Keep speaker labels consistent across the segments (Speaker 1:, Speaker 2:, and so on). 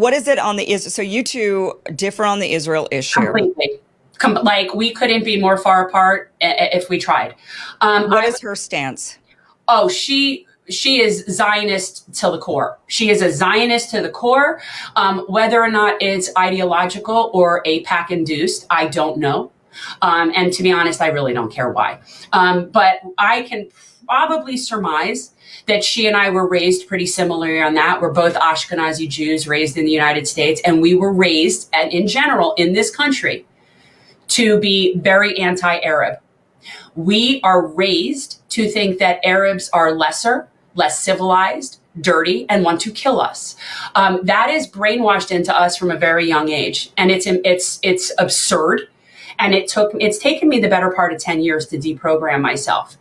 Speaker 1: what is it on the is? So you two differ on the Israel issue.
Speaker 2: Completely. Like we couldn't be more far apart if we tried.
Speaker 1: What is her stance?
Speaker 2: Oh, she is Zionist to the core. She is a Zionist to the core. Whether or not it's ideological or APAC induced, I don't know. And to be honest, I really don't care why. But I can probably surmise that she and I were raised pretty similarly on that. We're both Ashkenazi Jews raised in the United States, and we were raised, and in general, in this country, to be very anti-Arab. We are raised to think that Arabs are lesser, less civilized, dirty, and want to kill us. That is brainwashed into us from a very young age, and it's absurd. And it's taken me the better part of 10 years to deprogram myself.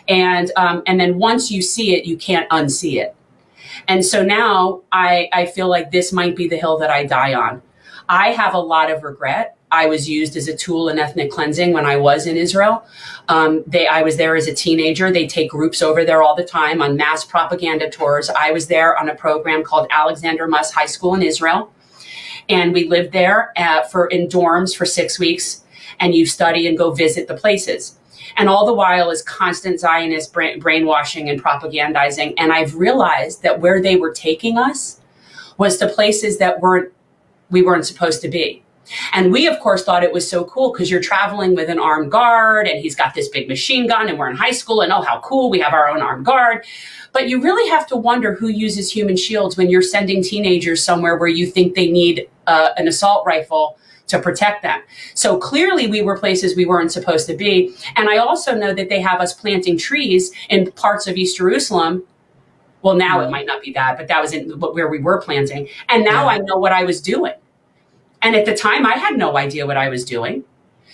Speaker 2: And then once you see it, you can't unsee it. And so now I feel like this might be the hill that I die on. I have a lot of regret. I was used as a tool in ethnic cleansing when I was in Israel. I was there as a teenager. They take groups over there all the time on mass propaganda tours. I was there on a program called Alexander Muss High School in Israel. And we lived there in dorms for 6 weeks. And you study and go visit the places. And all the while is constant Zionist brainwashing and propagandizing. And I've realized that where they were taking us was to places that we weren't supposed to be. And we, of course, thought it was so cool because you're traveling with an armed guard and he's got this big machine gun and we're in high school and oh, how cool, we have our own armed guard. But you really have to wonder who uses human shields when you're sending teenagers somewhere where you think they need an assault rifle to protect them. So clearly we were places we weren't supposed to be. And I also know that they have us planting trees in parts of East Jerusalem. Well, now it might not be that, but that was where we were planting. And now I know what I was doing. And at the time I had no idea what I was doing.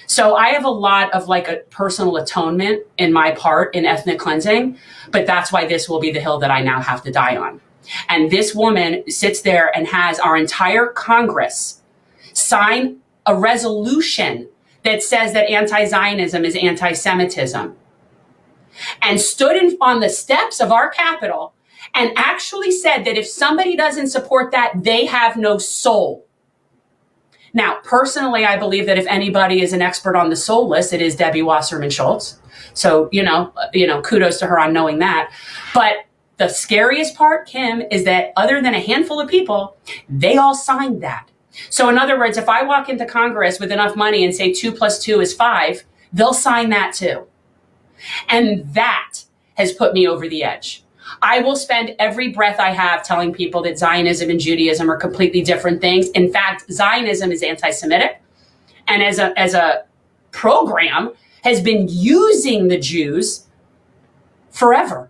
Speaker 2: So I have a lot of like a personal atonement in my part in ethnic cleansing, but that's why this will be the hill that I now have to die on. And this woman sits there and has our entire Congress sign a resolution that says that anti-Zionism is anti-Semitism, and stood on the steps of our Capitol and actually said that if somebody doesn't support that, they have no soul. Now, personally, I believe that if anybody is an expert on the soul list, it is Debbie Wasserman Schultz. So, kudos to her on knowing that. But the scariest part, Kim, is that other than a handful of people, they all signed that. So in other words, if I walk into Congress with enough money and say 2 + 2 is 5, they'll sign that too. And that has put me over the edge. I will spend every breath I have telling people that Zionism and Judaism are completely different things. In fact, Zionism is anti-Semitic, and as a program has been using the Jews forever.